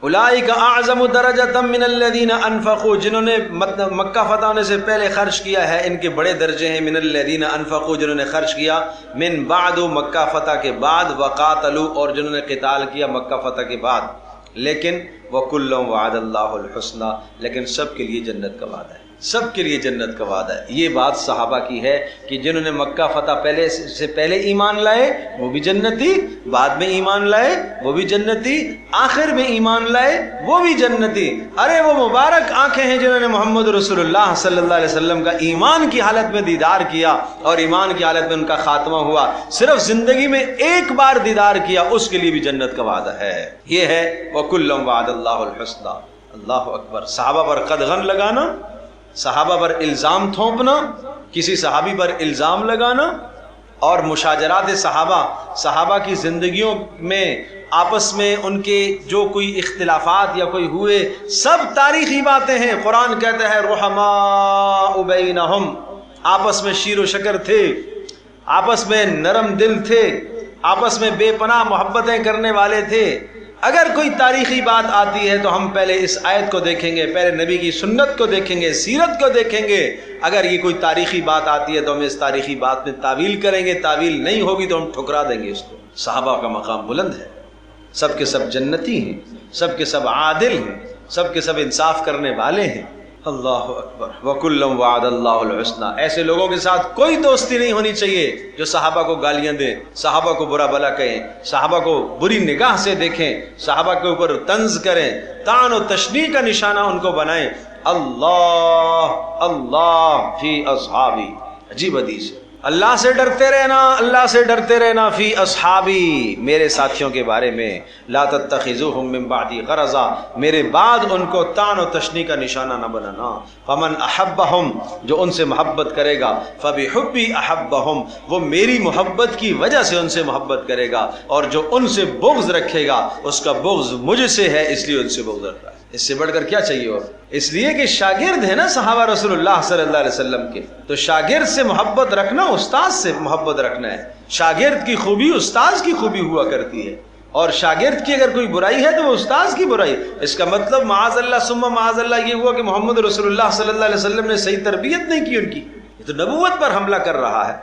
اولئک اعظم درجۃ من الذین انفقوا، جنہوں نے مکہ فتح ہونے سے پہلے خرچ کیا ہے ان کے بڑے درجے ہیں، من الذین انفقوا جنہوں نے خرچ کیا، من بعد مکہ فتح کے بعد، وقاتلوا اور جنہوں نے قتال کیا مکہ فتح کے بعد، لیکن وکلا وعد اللہ الحسنی، لیکن سب کے لیے جنت کا وعدہ ہے، سب کے لیے جنت کا وعدہ ہے۔ یہ بات صحابہ کی ہے کہ جنہوں نے مکہ فتح سے پہلے ایمان لائے وہ بھی جنتی، بعد میں ایمان لائے وہ بھی جنتی، آخر میں ایمان لائے وہ بھی جنتی۔ ارے وہ مبارک آنکھیں ہیں جنہوں نے محمد رسول اللہ صلی اللہ علیہ وسلم کا ایمان کی حالت میں دیدار کیا اور ایمان کی حالت میں ان کا خاتمہ ہوا، صرف زندگی میں ایک بار دیدار کیا، اس کے لیے بھی جنت کا وعدہ ہے۔ یہ ہے وَكُلًّا وَعَدَ اللَّهُ الْحُسْنَى۔ اللہ اکبر۔ صحابہ پر قدغن لگانا، صحابہ پر الزام تھوپنا، کسی صحابی پر الزام لگانا، اور مشاجرات صحابہ کی زندگیوں میں آپس میں ان کے جو کوئی اختلافات یا کوئی ہوئے، سب تاریخی باتیں ہیں۔ قرآن کہتا ہے رحماء بینہم، آپس میں شیر و شکر تھے، آپس میں نرم دل تھے، آپس میں بے پناہ محبتیں کرنے والے تھے۔ اگر کوئی تاریخی بات آتی ہے تو ہم پہلے اس آیت کو دیکھیں گے، پہلے نبی کی سنت کو دیکھیں گے، سیرت کو دیکھیں گے۔ اگر یہ کوئی تاریخی بات آتی ہے تو ہم اس تاریخی بات میں تعویل کریں گے، تعویل نہیں ہوگی تو ہم ٹھکرا دیں گے اس کو۔ صحابہ کا مقام بلند ہے، سب کے سب جنتی ہیں، سب کے سب عادل ہیں، سب کے سب انصاف کرنے والے ہیں۔ اللہ اکبر۔ وَكُلًّا وَعَدَ اللَّهُ الْحُسْنَى۔ ایسے لوگوں کے ساتھ کوئی دوستی نہیں ہونی چاہیے جو صحابہ کو گالیاں دیں، صحابہ کو برا بھلا کہیں، صحابہ کو بری نگاہ سے دیکھیں، صحابہ کے اوپر طنز کریں، طعن و تشنیع کا نشانہ ان کو بنائیں۔ اللہ اللہ فی اصحابی، عجیب حدیث ہے۔ اللہ سے ڈرتے رہنا، اللہ سے ڈرتے رہنا، فی اصحابی، میرے ساتھیوں کے بارے میں، لا تتخذوہم من بعدی غرضا، میرے بعد ان کو طعن و تشنیع کا نشانہ نہ بنانا۔ فمن احبہم، جو ان سے محبت کرے گا، فبحبی احبہم، وہ میری محبت کی وجہ سے ان سے محبت کرے گا، اور جو ان سے بغض رکھے گا اس کا بغض مجھ سے ہے، اس لیے ان سے بغض رکھ رہا ہے۔ اس سے بڑھ کر کیا چاہیے؟ اور اس لیے کہ شاگرد ہے نا صحابہ رسول اللہ صلی اللہ علیہ وسلم کے، تو شاگرد سے محبت رکھنا استاد سے محبت رکھنا ہے۔ شاگرد کی خوبی استاد کی خوبی ہوا کرتی ہے، اور شاگرد کی اگر کوئی برائی ہے تو وہ استاد کی برائی۔ اس کا مطلب معاذ اللہ ثم معاذ اللہ یہ ہوا کہ محمد رسول اللہ صلی اللہ علیہ وسلم نے صحیح تربیت نہیں کی ان کی، یہ تو نبوت پر حملہ کر رہا ہے۔